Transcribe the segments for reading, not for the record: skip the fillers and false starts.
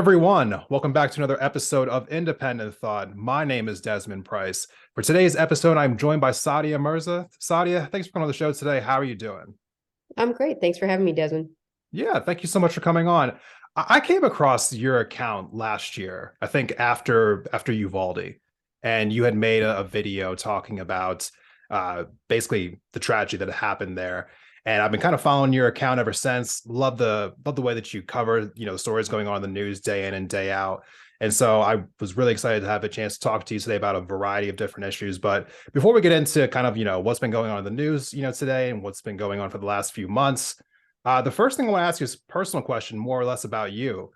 everyone. Welcome back to another episode of Independent Thought. My name is Desmond Price. For today's episode, I'm joined by Saadia Mirza. Saadia, thanks for coming on the show today. How are you doing? I'm great. Thanks for having me, Desmond. Yeah, thank you so much for coming on. I came across your account last year, I think after Uvalde, and you had made a video talking about basically the tragedy that happened there. And I've been kind of following your account ever since. Love the way that you cover, the stories going on in the news day in and day out. And so I was really excited to have a chance to talk to you today about a variety of different issues. But before we get into kind of, what's been going on in the news, today and what's been going on for the last few months, the first thing I want to ask you is a personal question, more or less about you.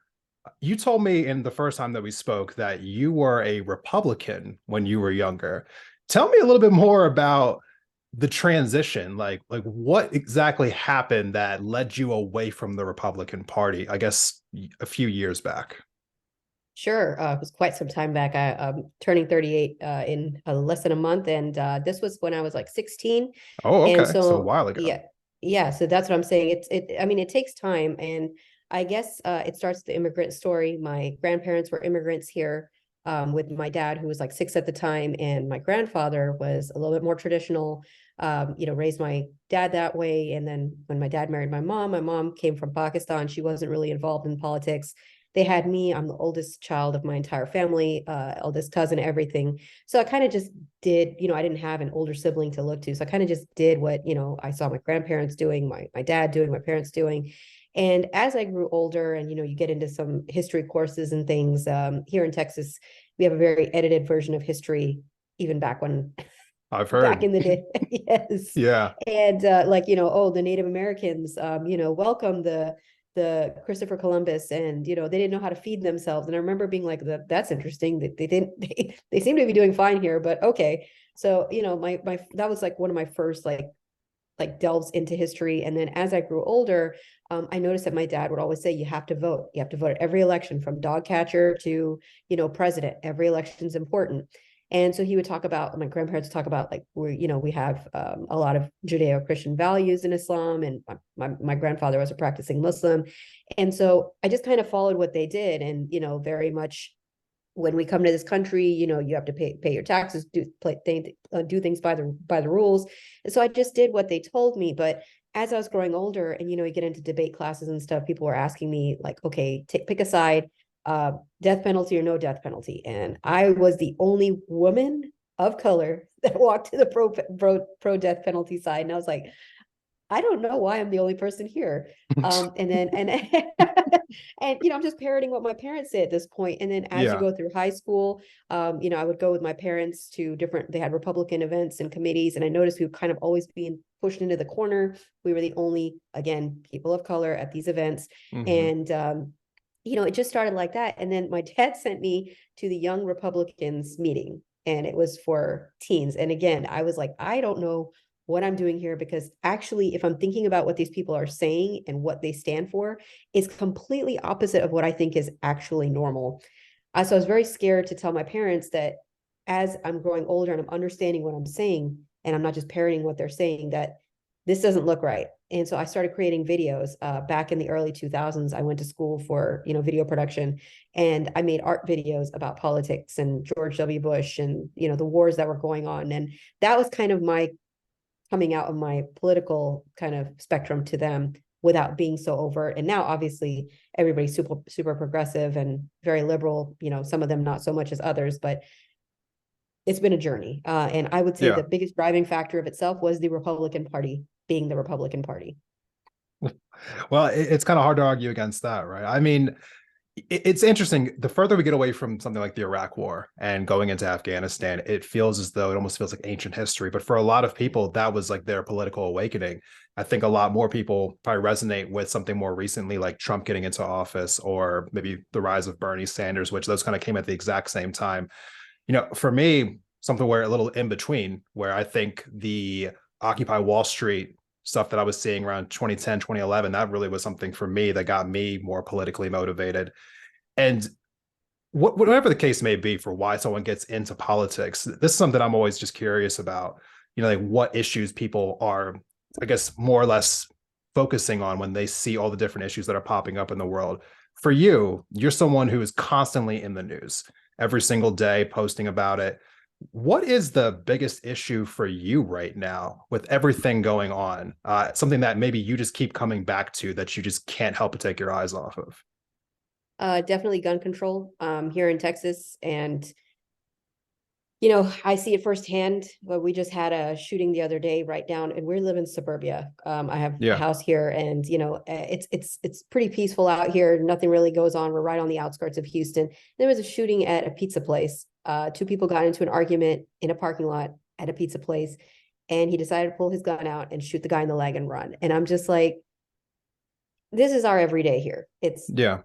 You told me in the first time that we spoke that you were a Republican when you were younger. Tell me a little bit more about the transition. Like what exactly happened that led you away from the Republican Party, I guess a few years back. Sure. It was quite some time back. I'm turning 38 in less than a month. And this was when I was like 16. Oh, And okay. So a so, while ago. yeah. So that's what I'm saying. I mean, it takes time. And I guess it starts the immigrant story. My grandparents were immigrants here with my dad, who was like six at the time. And my grandfather was a little bit more traditional, raised my dad that way. And then when my dad married my mom came from Pakistan. She wasn't really involved in politics. They had me. I'm the oldest child of my entire family, eldest cousin, everything. So I kind of just did, I didn't have an older sibling to look to. So I kind of just did what, I saw my grandparents doing, my dad doing, my parents doing. And as I grew older and, you get into some history courses and things, here in Texas, we have a very edited version of history, even back when I've back heard. in the day. Yes. Yeah. And the Native Americans, welcome the Christopher Columbus, and they didn't know how to feed themselves. And I remember being like, that's interesting. They didn't they seem to be doing fine here, but okay. So, my that was like one of my first like delves into history. And then as I grew older, I noticed that my dad would always say, you have to vote. You have to vote at every election, from dog catcher to, president. Every election is important. And so he would talk about, my grandparents would talk about, like, we have a lot of Judeo-Christian values in Islam. And my grandfather was a practicing Muslim. And so I just kind of followed what they did. And, very much when we come to this country, you have to pay your taxes, do things by the rules. And so I just did what they told me. But as I was growing older and, we get into debate classes and stuff, people were asking me like, okay, pick a side, death penalty or no death penalty. And I was the only woman of color that walked to the pro death penalty side. And I was like, I don't know why I'm the only person here. And then, and, and, I'm just parroting what my parents say at this point. And then as you Yeah. go through high school, I would go with my parents to they had Republican events and committees. And I noticed we would kind of always being pushed into the corner. We were the only, again, people of color at these events. Hmm. And, it just started like that. And then my dad sent me to the Young Republicans meeting, and it was for teens. And again, I was like, I don't know what I'm doing here, because actually, if I'm thinking about what these people are saying and what they stand for, is completely opposite of what I think is actually normal. So I was very scared to tell my parents that as I'm growing older and I'm understanding what I'm saying, and I'm not just parroting what they're saying, that this doesn't look right. And so I started creating videos back in the early 2000s. I went to school for, video production, and I made art videos about politics and George W. Bush and, the wars that were going on. And that was kind of my coming out of my political kind of spectrum to them without being so overt. And now obviously everybody's super progressive and very liberal, some of them not so much as others, but it's been a journey. And I would say Yeah. the biggest driving factor of itself was the Republican Party being the Republican Party. Well, it's kind of hard to argue against that, right? I mean, it's interesting. The further we get away from something like the Iraq War and going into Afghanistan, it feels as though it almost feels like ancient history. But for a lot of people, that was like their political awakening. I think a lot more people probably resonate with something more recently, like Trump getting into office, or maybe the rise of Bernie Sanders, which those kind of came at the exact same time. For me, something where a little in between, where I think the Occupy Wall Street stuff that I was seeing around 2010, 2011, that really was something for me that got me more politically motivated. And whatever the case may be for why someone gets into politics, this is something I'm always just curious about, like what issues people are, I guess, more or less focusing on when they see all the different issues that are popping up in the world. for you, you're someone who is constantly in the news every single day, posting about it. What is the biggest issue for you right now with everything going on? Something that maybe you just keep coming back to that you just can't help but take your eyes off of. Definitely gun control here in Texas. And I see it firsthand. But we just had a shooting the other day right down, and we live in suburbia. I have a Yeah. house here, and it's pretty peaceful out here. Nothing really goes on. We're right on the outskirts of Houston. There was a shooting at a pizza place. Two people got into an argument in a parking lot at a pizza place, and he decided to pull his gun out and shoot the guy in the leg and run. And I'm just like, this is our everyday here. Yeah.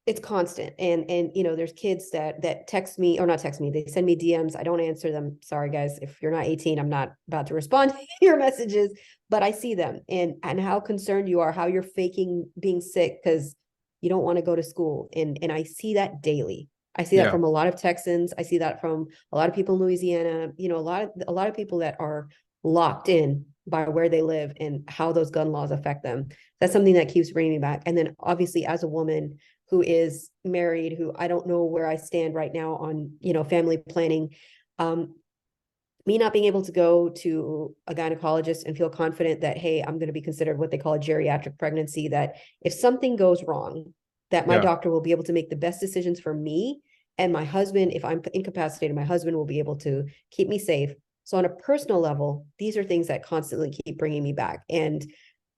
It's constant. And there's kids that text me, or not text me, they send me DMs. I don't answer them. Sorry guys, if you're not 18, I'm not about to respond to your messages, but I see them, and how concerned you are, how you're faking being sick because you don't want to go to school. And I see that daily. I see that Yeah. from a lot of Texans. I see that from a lot of people in Louisiana, a lot of people that are locked in by where they live and how those gun laws affect them. That's something that keeps bringing me back. And then obviously, as a woman who is married, who I don't know where I stand right now on, family planning, me not being able to go to a gynecologist and feel confident that, hey, I'm going to be considered what they call a geriatric pregnancy, that if something goes wrong, that my Yeah. doctor will be able to make the best decisions for me and my husband. If I'm incapacitated, my husband will be able to keep me safe. So on a personal level, these are things that constantly keep bringing me back. And,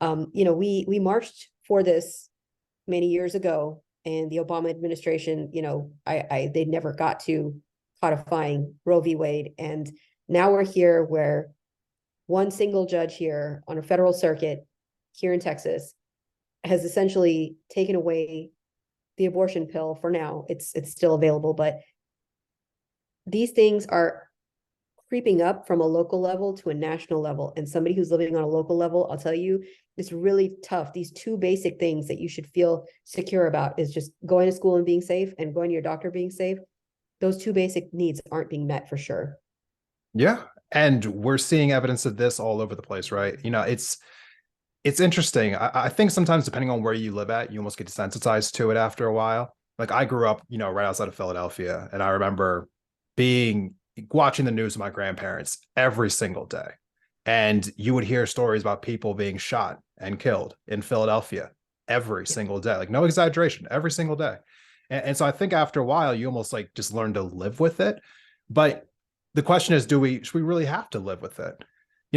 we marched for this many years ago, and the Obama administration, they never got to codifying Roe v. Wade. And now we're here where one single judge here on a federal circuit here in Texas has essentially taken away the abortion pill. For now, it's still available, but these things are creeping up from a local level to a national level. And somebody who's living on a local level, I'll tell you, it's really tough. These two basic things that you should feel secure about is just going to school and being safe, and going to your doctor being safe. Those two basic needs aren't being met for sure. Yeah. And we're seeing evidence of this all over the place, right? It's interesting. I think sometimes depending on where you live at, you almost get desensitized to it after a while. Like I grew up, right outside of Philadelphia, and I remember being watching the news with my grandparents every single day. And you would hear stories about people being shot and killed in Philadelphia every Yeah. single day. Like no exaggeration, every single day. And so I think after a while, you almost like just learn to live with it. But the question is, should we really have to live with it?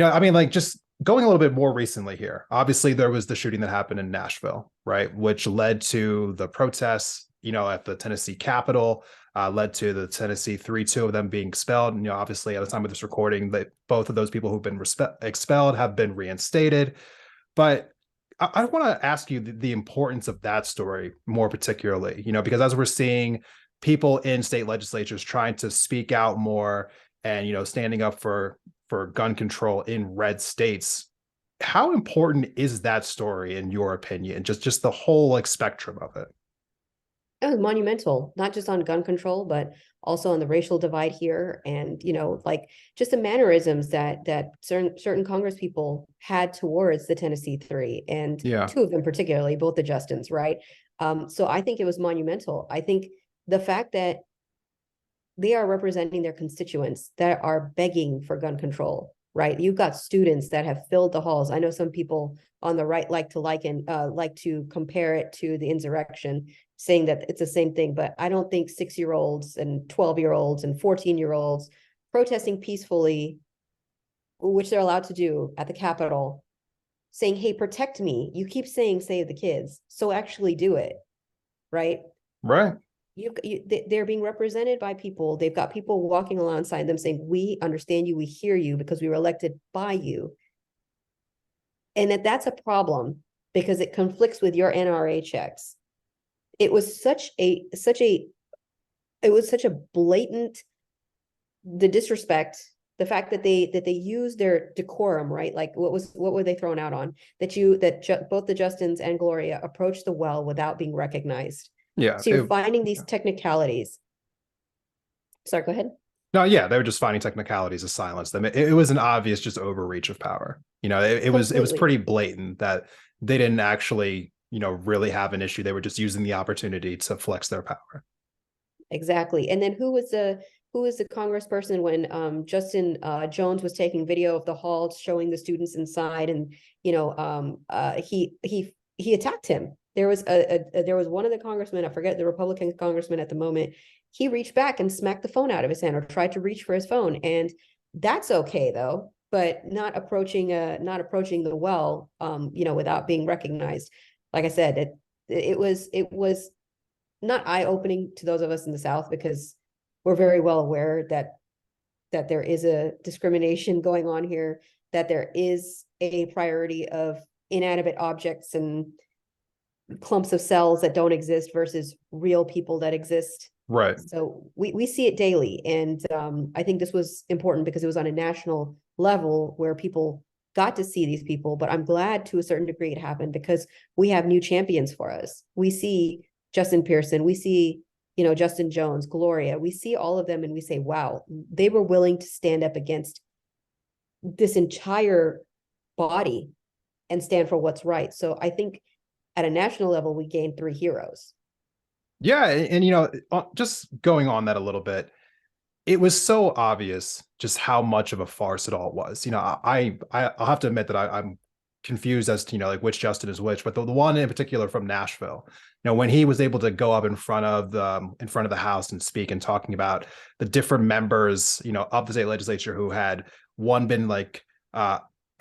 I mean, like just going a little bit more recently here, obviously there was the shooting that happened in Nashville, right? Which led to the protests, at the Tennessee Capitol, led to the Tennessee 3-2 of them being expelled. And, obviously at the time of this recording, that both of those people who've been expelled have been reinstated. But I want to ask you the importance of that story more particularly, because as we're seeing people in state legislatures trying to speak out more and, standing up for gun control in red states, how important is that story in your opinion? Just the whole like spectrum of it. It was monumental, not just on gun control, but also on the racial divide here, and like just the mannerisms that certain Congress people had towards the Tennessee Three, and Yeah. two of them particularly, both the Justins, right? So I think it was monumental. I think the fact that they are representing their constituents that are begging for gun control, right? You've got students that have filled the halls. I know some people on the right like to compare it to the insurrection, saying that it's the same thing. But I don't think 6-year-olds and 12-year-olds and 14-year-olds protesting peacefully, which they're allowed to do at the Capitol, saying, hey, protect me. You keep saying save the kids, so actually do it, right? Right. They're being represented by people. They've got people walking alongside them saying, we understand you, we hear you, because we were elected by you. And that's a problem because it conflicts with your NRA checks. It was such a blatant, the disrespect, the fact that they use their decorum, right? Like what were they thrown out on? Both the Justins and Gloria approached the well without being recognized. Yeah. So you're finding these technicalities. Sorry, go ahead. No, yeah, they were just finding technicalities to silence them. It was an obvious just overreach of power. It was Completely. pretty blatant that they didn't actually really have an issue. They were just using the opportunity to flex their power. Exactly. And then who was the congressperson when Justin Jones was taking video of the hall showing the students inside, and he attacked him. There was there was one of the congressmen, I forget the Republican congressman at the moment, he reached back and smacked the phone out of his hand or tried to reach for his phone. And that's okay though, but not approaching the well, without being recognized. Like I said, it was not eye-opening to those of us in the South, because we're very well aware that there is a discrimination going on here, that there is a priority of inanimate objects and clumps of cells that don't exist versus real people that exist. Right. So we see it daily. And I think this was important because it was on a national level where people got to see these people. But I'm glad to a certain degree it happened, because we have new champions for us. We see Justin Pearson, we see, Justin Jones, Gloria, we see all of them and we say, wow, they were willing to stand up against this entire body and stand for what's right. So I think at a national level, we gained 3 heroes. Yeah, and just going on that a little bit, it was so obvious just how much of a farce it all was. I'll have to admit that I'm confused as to like which Justin is which, but the one in particular from Nashville, when he was able to go up in front of the House and speak, and talking about the different members of the state legislature who had one been like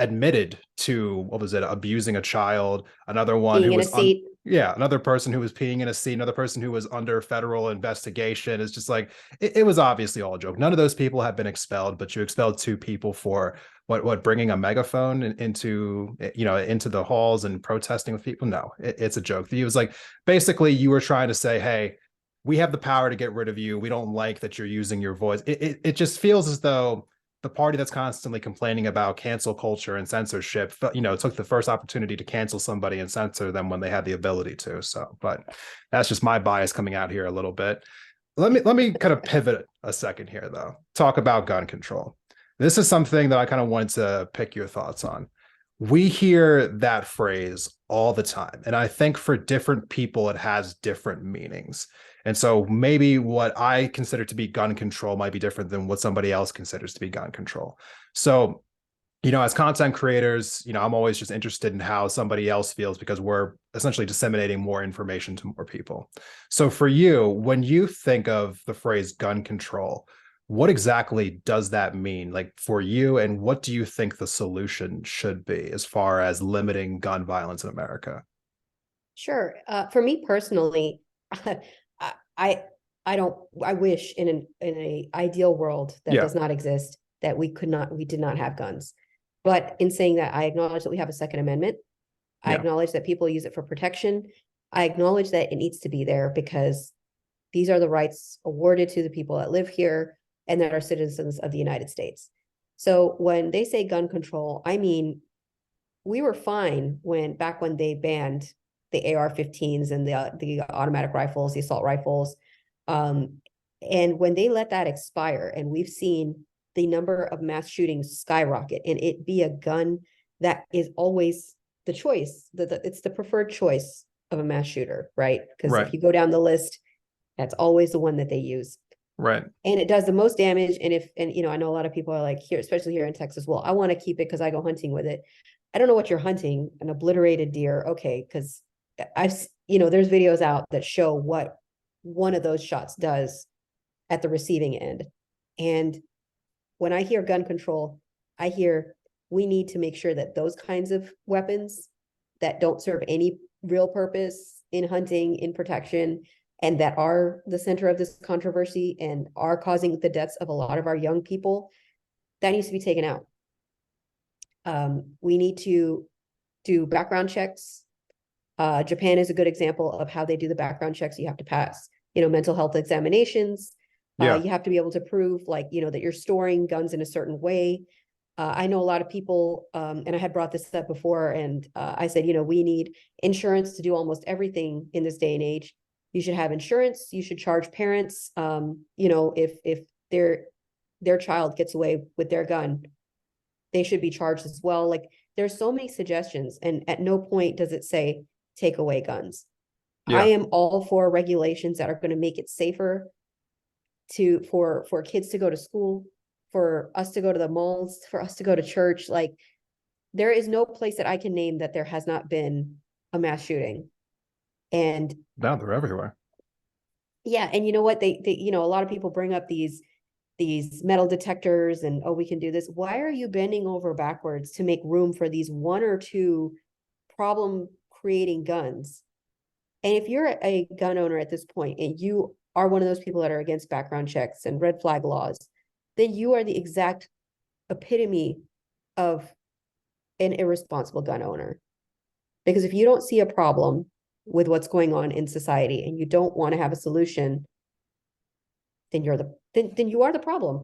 admitted to, what was it, abusing a child, another one Being who in a was seat. yeah, another person who was peeing in a seat, another person who was under federal investigation. Is just like it was obviously all a joke. None of those people have been expelled, but you expelled 2 people for what bringing a megaphone into the halls and protesting with people. No, it's a joke. He was like, basically you were trying to say, hey, we have the power to get rid of you. We don't like that you're using your voice. It just feels as though the party that's constantly complaining about cancel culture and censorship, took the first opportunity to cancel somebody and censor them when they had the ability to. So, but that's just my bias coming out here a little bit. Let me kind of pivot a second here, though. Talk about gun control. This is something that I kind of wanted to pick your thoughts on. We hear that phrase all the time, and I think for different people it has different meanings. And so maybe what I consider to be gun control might be different than what somebody else considers to be gun control. So, as content creators, I'm always just interested in how somebody else feels, because we're essentially disseminating more information to more people. So for you, when you think of the phrase gun control, what exactly does that mean, like, for you, and what do you think the solution should be as far as limiting gun violence in America? Sure. For me personally, I I don't I wish in a ideal world that Yeah. does not exist, that we did not have guns. But in saying that, I acknowledge that we have a Second Amendment. I Yeah. acknowledge that people use it for protection. I acknowledge that it needs to be there because these are the rights awarded to the people that live here and that are citizens of the United States. So when they say gun control, I mean, we were fine back when they banned the AR-15s and the automatic rifles, the assault rifles. Um, and when they let that expire, and we've seen the number of mass shootings skyrocket, and it be a gun that is always the choice, it's the preferred choice of a mass shooter, right? Because Right. if you go down the list, that's always the one that they use. Right. And it does the most damage. And I know a lot of people are like, here, especially here in Texas, well, I want to keep it because I go hunting with it. I don't know what you're hunting, an obliterated deer. Okay. Because there's videos out that show what one of those shots does at the receiving end. And when I hear gun control, I hear we need to make sure that those kinds of weapons that don't serve any real purpose in hunting, in protection, and that are the center of this controversy and are causing the deaths of a lot of our young people, that needs to be taken out. We need to do background checks. Japan is a good example of how they do the background checks. You have to pass, mental health examinations. Yeah. You have to be able to prove that you're storing guns in a certain way. I know a lot of people, and I had brought this up before, and I said, we need insurance to do almost everything in this day and age. You should have insurance. You should charge parents, if their child gets away with their gun, they should be charged as well. Like, there's so many suggestions, and at no point does it say take away guns. I Yeah. am all for regulations that are going to make it safer for kids to go to school, for us to go to the malls, for us to go to church. Like, there is no place that I can name that there has not been a mass shooting. And Now they're everywhere. yeah, and you know what? They a lot of people bring up these metal detectors and, oh, we can do this. Why are you bending over backwards to make room for these one or two problem creating guns? And if you're a gun owner at this point and you are one of those people that are against background checks and red flag laws, then you are the exact epitome of an irresponsible gun owner. Because if you don't see a problem with what's going on in society and you don't want to have a solution, then you are the problem.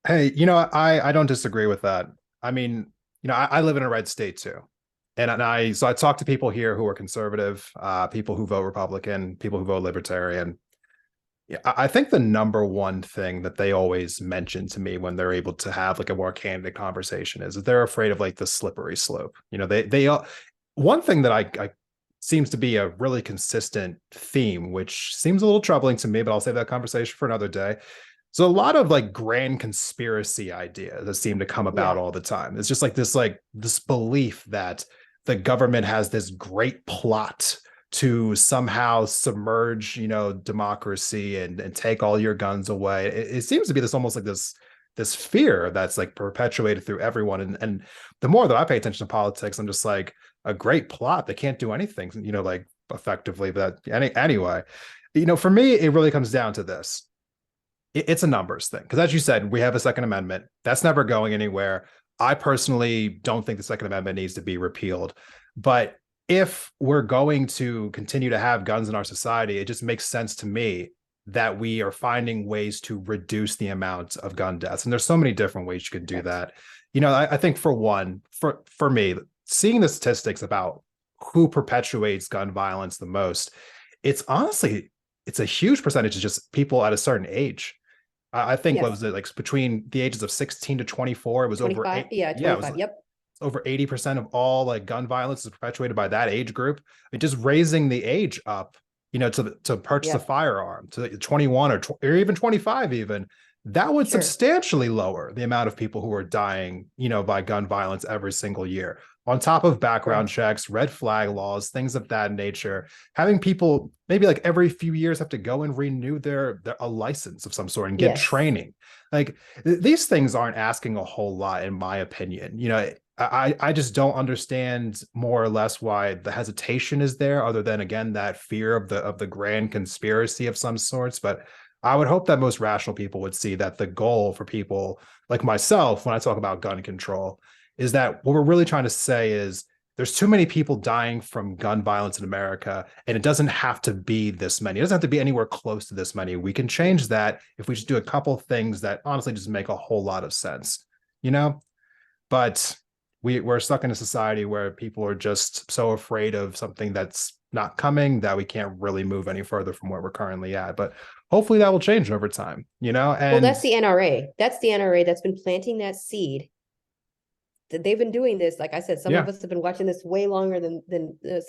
Hey, I don't disagree with that. I mean, I live in a red state too. And I talk to people here who are conservative, people who vote Republican, people who vote Libertarian. Yeah, I think the number one thing that they always mention to me when they're able to have like a more candid conversation is that they're afraid of like the slippery slope. They one thing that I seems to be a really consistent theme, which seems a little troubling to me, but I'll save that conversation for another day. So a lot of like grand conspiracy ideas that seem to come about Yeah. all the time. It's just like this belief that the government has this great plot to somehow submerge, democracy and take all your guns away. It seems to be this almost like this fear that's like perpetuated through everyone. And the more that I pay attention to politics, I'm just like, a great plot. They can't do anything, like effectively. But anyway, for me, it really comes down to this. It's a numbers thing. Because as you said, we have a Second Amendment. That's never going anywhere. I personally don't think the Second Amendment needs to be repealed. But if we're going to continue to have guns in our society, it just makes sense to me that we are finding ways to reduce the amount of gun deaths. And there's so many different ways you could do that. I think for one, for me, seeing the statistics about who perpetuates gun violence the most, it's honestly, it's a huge percentage of just people at a certain age. I think, what Yes. was it, like between the ages of 16 to 24, it was over 25. eight. Yeah, Yeah, it was 25. Yep. over 80% of all like gun violence is perpetuated by that age group. I mean, just raising the age up, to purchase a Yep. firearm to 21 or even 25 even, that would Sure. substantially lower the amount of people who are dying, by gun violence every single year. On top of background Correct. checks, red flag laws, things of that nature, having people maybe like every few years have to go and renew their a license of some sort and get Yes. training. Like these things aren't asking a whole lot, in my opinion. I just don't understand more or less why the hesitation is there, other than again that fear of the grand conspiracy of some sorts. But I would hope that most rational people would see that the goal for people like myself, when I talk about gun control, is that what we're really trying to say is there's too many people dying from gun violence in America, and it doesn't have to be this many. It doesn't have to be anywhere close to this many. We can change that if we just do a couple things that honestly just make a whole lot of sense, you know? But we're stuck in a society where people are just so afraid of something that's not coming that we can't really move any further from where we're currently at. But hopefully that will change over time, Well, and that's the NRA. That's the NRA that's been planting that seed. That they've been doing this. Like I said, some of yeah, us have been watching this way longer than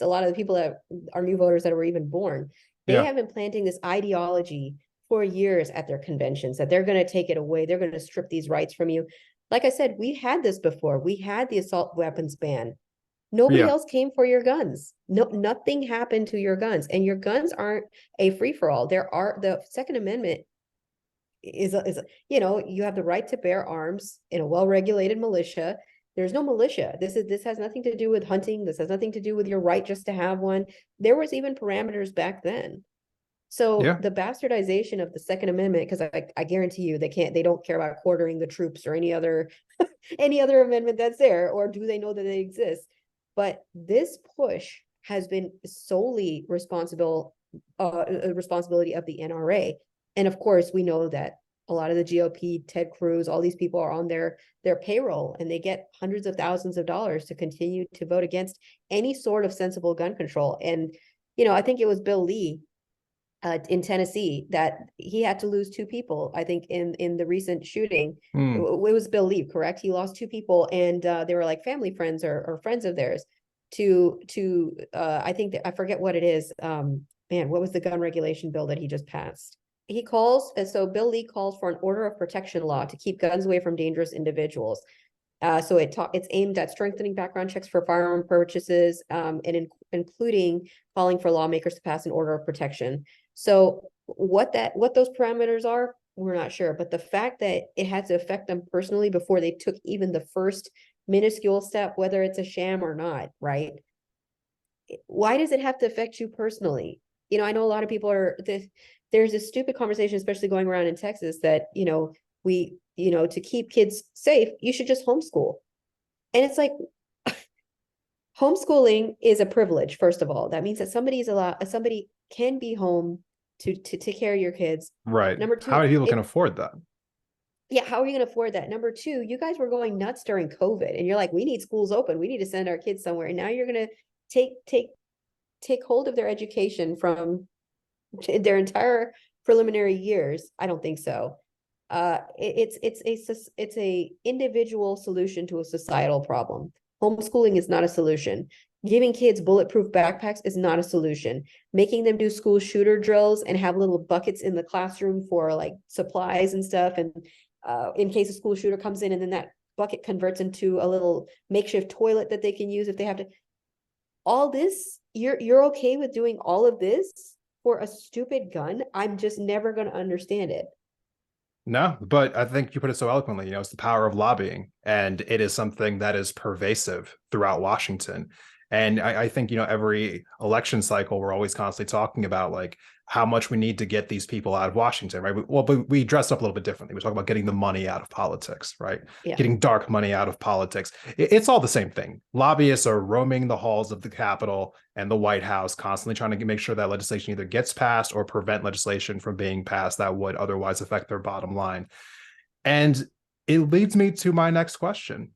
a lot of the people that are new voters that were even born. They yeah, have been planting this ideology for years at their conventions that they're going to take it away. They're going to strip these rights from you. Like I said, we had this before. We had the assault weapons ban. Nobody yeah, else came for your guns. No, nothing happened to your guns, and your guns aren't a free for all. There are the Second Amendment is you have the right to bear arms in a well regulated militia. There's no militia. This has nothing to do with hunting. This has nothing to do with your right just to have one. There was even parameters back then. So yeah, the bastardization of the Second Amendment, because I guarantee you they don't care about quartering the troops or any other any other amendment that's there, or do they know that they exist? But this push has been solely responsibility of the NRA. And of course, we know that a lot of the GOP, Ted Cruz, all these people are on their payroll, and they get hundreds of thousands of dollars to continue to vote against any sort of sensible gun control. And I think it was Bill Lee in Tennessee that he had to lose two people. I think in the recent shooting, it mm, was Bill Lee, correct? He lost two people, and they were like family friends or friends of theirs. I think that, I forget what it is. Man, what was the gun regulation bill that he just passed? He calls, so Bill Lee calls for an order of protection law to keep guns away from dangerous individuals. So it's aimed at strengthening background checks for firearm purchases, including calling for lawmakers to pass an order of protection. So what those parameters are, we're not sure. But the fact that it had to affect them personally before they took even the first minuscule step, whether it's a sham or not, right? Why does it have to affect you personally? I know a lot of people there's a stupid conversation, especially going around in Texas, that, to keep kids safe, you should just homeschool. And it's like, homeschooling is a privilege, first of all. That means that somebody can be home to take care of your kids. Right. Number two, How many people can afford that? yeah, how are you going to afford that? Number two, you guys were going nuts during COVID, and you're like, we need schools open. We need to send our kids somewhere. And now you're going to take hold of their education from their entire preliminary years. I don't think so. It's a individual solution to a societal problem. Homeschooling is not a solution. Giving kids bulletproof backpacks is not a solution. Making them do school shooter drills and have little buckets in the classroom for like supplies and stuff, and in case a school shooter comes in, and then that bucket converts into a little makeshift toilet that they can use if they have to. All this, you're okay with doing all of this for a stupid gun? I'm just never going to understand it. No, but I think you put it so eloquently. It's the power of lobbying, and it is something that is pervasive throughout Washington. And I think, every election cycle, we're always constantly talking about like how much we need to get these people out of Washington, right? But we dress up a little bit differently. We talk about getting the money out of politics, right? Yeah. Getting dark money out of politics. It's all the same thing. Lobbyists are roaming the halls of the Capitol and the White House, constantly trying to make sure that legislation either gets passed or prevent legislation from being passed that would otherwise affect their bottom line. And it leads me to my next question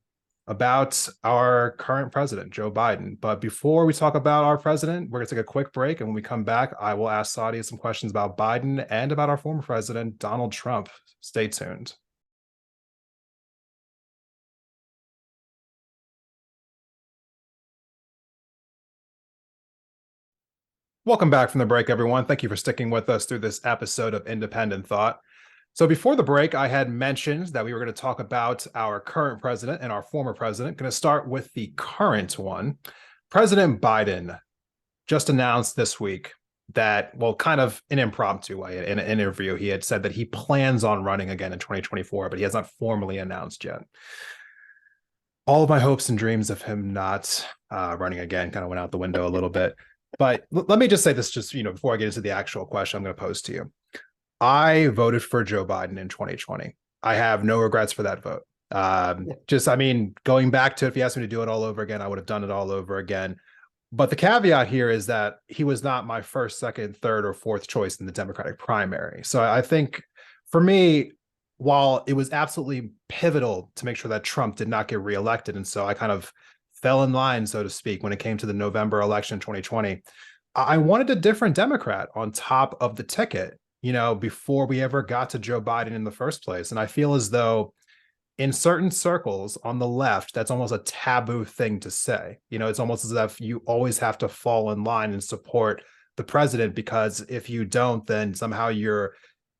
about our current president, Joe Biden. But before we talk about our president, we're going to take a quick break. And when we come back, I will ask Saadia some questions about Biden and about our former president, Donald Trump. Stay tuned. Welcome back from the break, everyone. Thank you for sticking with us through this episode of Independent Thought. So before the break, I had mentioned that we were going to talk about our current president and our former president. Going to start with the current one. President Biden just announced this week that, well, kind of an impromptu way, in an interview, he had said that he plans on running again in 2024, but he has not formally announced yet. All of my hopes and dreams of him not running again kind of went out the window a little bit. But let me just say this, just, before I get into the actual question I'm going to pose to you. I voted for Joe Biden in 2020. I have no regrets for that vote. Going back to, if you asked me to do it all over again, I would have done it all over again. But the caveat here is that he was not my first, second, third, or fourth choice in the Democratic primary. So I think for me, while it was absolutely pivotal to make sure that Trump did not get reelected, and so I kind of fell in line, so to speak, when it came to the November election in 2020, I wanted a different Democrat on top of the ticket, before we ever got to Joe Biden in the first place. And I feel as though in certain circles on the left, that's almost a taboo thing to say. It's almost as if you always have to fall in line and support the president, because if you don't, then somehow you're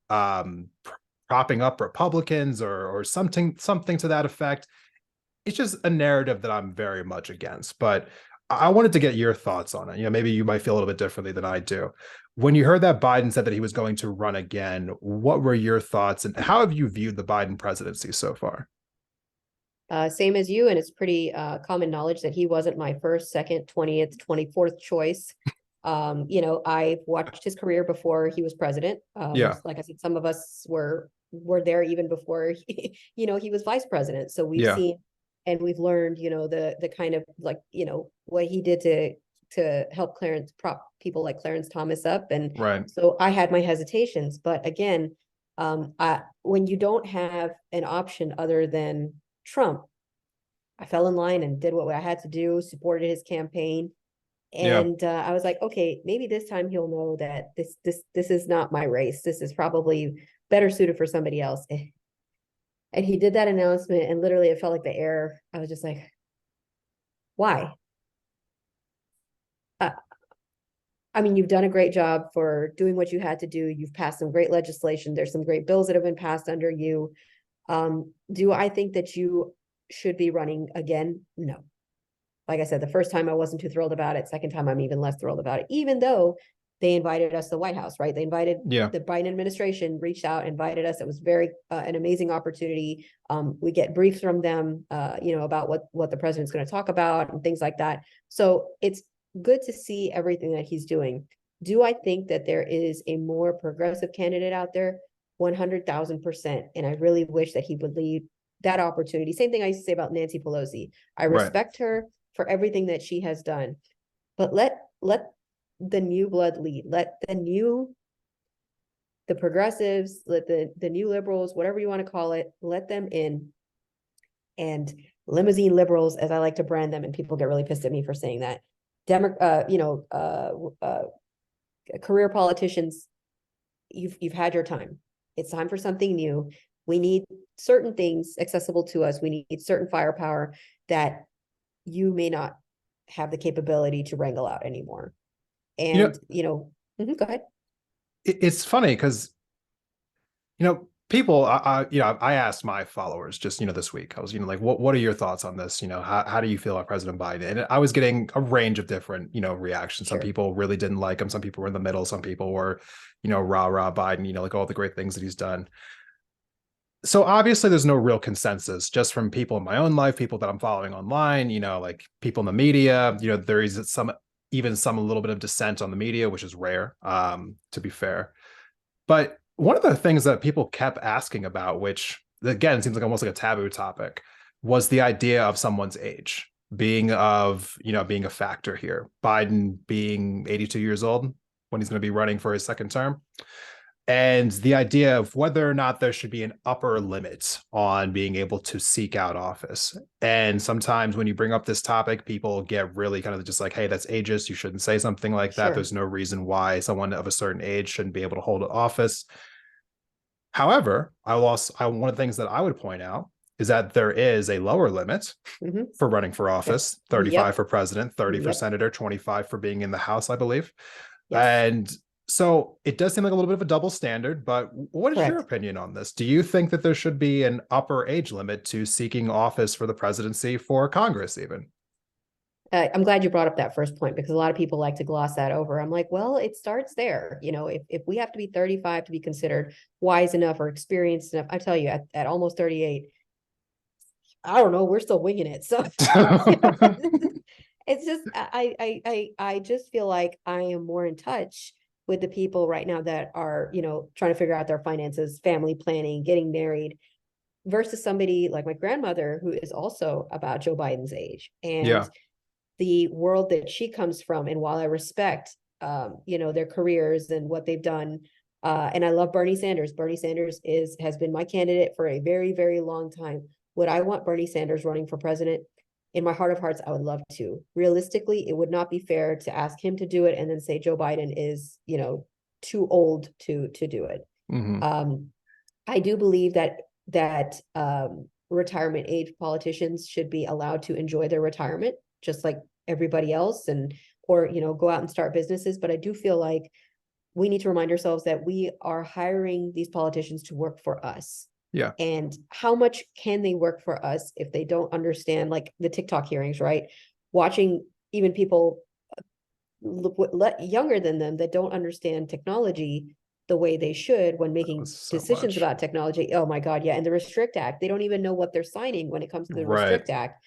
propping up Republicans or something to that effect. It's just a narrative that I'm very much against. But I wanted to get your thoughts on it. Maybe you might feel a little bit differently than I do. When you heard that Biden said that he was going to run again, what were your thoughts, and how have you viewed the Biden presidency so far? Same as you, and it's pretty common knowledge that he wasn't my first, second, 20th, 24th choice. I've watched his career before he was president. Yeah. Like I said, some of us were there even before he was vice president. So we've Yeah. seen and we've learned, the kind of like, what he did to help prop people like Clarence Thomas up. And Right. so I had my hesitations, but again, when you don't have an option other than Trump, I fell in line and did what I had to do, supported his campaign. And I was like, okay, maybe this time he'll know that this is not my race. This is probably better suited for somebody else. And he did that announcement, and literally it felt like the air. I was just like, why? I mean, you've done a great job for doing what you had to do. You've passed some great legislation. There's some great bills that have been passed under you. Do I think that you should be running again? No. Like I said, the first time I wasn't too thrilled about it. Second time, I'm even less thrilled about it, even though they invited us to the White House, right? They invited Yeah. the Biden administration, reached out, invited us. It was very an amazing opportunity. We get briefs from them, about what the president's going to talk about and things like that. So it's good to see everything that he's doing. Do I think that there is a more progressive candidate out there? 100,000%. And I really wish that he would leave that opportunity. Same thing I used to say about Nancy Pelosi. I Right. respect her for everything that she has done, but let the new blood lead. Let the progressives, let the new liberals, whatever you want to call it, let them in. And limousine liberals, as I like to brand them, and people get really pissed at me for saying that. Career politicians, you've had your time. It's time for something new. We need certain things accessible to us. We need certain firepower that you may not have the capability to wrangle out anymore. You know, And, go ahead. it's funny because, people, I asked my followers just, this week, I was, like, what are your thoughts on this? How do you feel about President Biden? And I was getting a range of different, reactions. Some Sure. people really didn't like him. Some people were in the middle. Some people were, rah, rah Biden, like all the great things that he's done. So obviously there's no real consensus just from people in my own life, people that I'm following online, like people in the media, there is even some a little bit of dissent on the media, which is rare, to be fair. But one of the things that people kept asking about, which again seems like almost like a taboo topic, was the idea of someone's age being being a factor here. Biden being 82 years old when he's going to be running for his second term. And the idea of whether or not there should be an upper limit on being able to seek out office. And sometimes when you bring up this topic, people get really kind of just like, hey, that's ageist. You shouldn't say something like that. Sure. There's no reason why someone of a certain age shouldn't be able to hold an office. However, one of the things that I would point out is that there is a lower limit for running for office, 35 for president, 30 for senator, 25 for being in the House, I believe. Yes. And so it does seem like a little bit of a double standard, but what is your opinion on this? Do you think that there should be an upper age limit to seeking office for the presidency, for Congress even? I'm glad you brought up that first point, because a lot of people like to gloss that over. I'm like, well, it starts there. If we have to be 35 to be considered wise enough or experienced enough, I tell you, at almost 38, I don't know, we're still winging it. So it's just, I just feel like I am more in touch with the people right now that are, trying to figure out their finances, family planning, getting married, versus somebody like my grandmother, who is also about Joe Biden's age. And Yeah. the world that she comes from. And while I respect, their careers and what they've done, and I love Bernie Sanders. Bernie Sanders has been my candidate for a very, very long time. Would I want Bernie Sanders running for president? In my heart of hearts, I would love to. Realistically, it would not be fair to ask him to do it and then say Joe Biden is, too old to do it. Mm-hmm. I do believe that retirement age politicians should be allowed to enjoy their retirement, just like everybody else, or go out and start businesses. But I do feel like we need to remind ourselves that we are hiring these politicians to work for us. Yeah. And how much can they work for us if they don't understand, like the TikTok hearings, right? Watching even people younger than them that don't understand technology the way they should when making decisions about technology. Oh my God, yeah. And the Restrict Act, they don't even know what they're signing when it comes to the Restrict Act.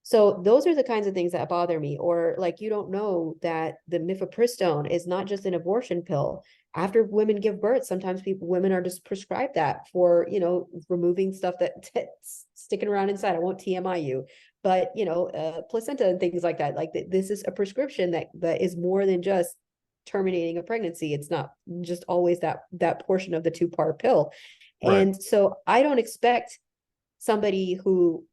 So those are the kinds of things that bother me. Or like, you don't know that the mifepristone is not just an abortion pill. After women give birth, sometimes women are just prescribed that for, removing stuff that's sticking around inside. I won't TMI you, but placenta and things like that. Like this is a prescription that is more than just terminating a pregnancy. It's not just always that portion of the 2-part pill. Right. And so I don't expect somebody who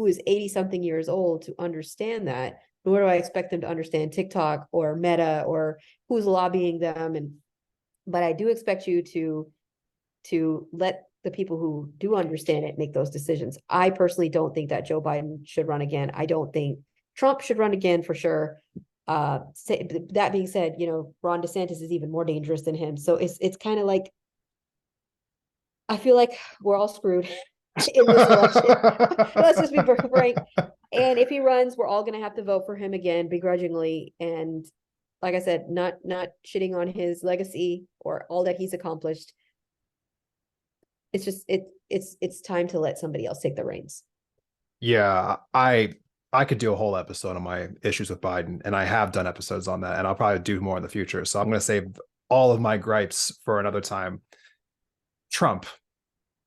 is 80 something years old to understand that, nor do I expect them to understand TikTok or Meta or who's lobbying them. But I do expect you to let the people who do understand it make those decisions. I personally don't think that Joe Biden should run again. I don't think Trump should run again for sure. That being said, Ron DeSantis is even more dangerous than him. So it's kind of like, I feel like we're all screwed in this election. Let's just be frank. And if he runs, we're all going to have to vote for him again begrudgingly. And like I said, not shitting on his legacy or all that he's accomplished. It's just it's time to let somebody else take the reins. Yeah, I could do a whole episode on my issues with Biden, and I have done episodes on that, and I'll probably do more in the future. So I'm going to save all of my gripes for another time. Trump,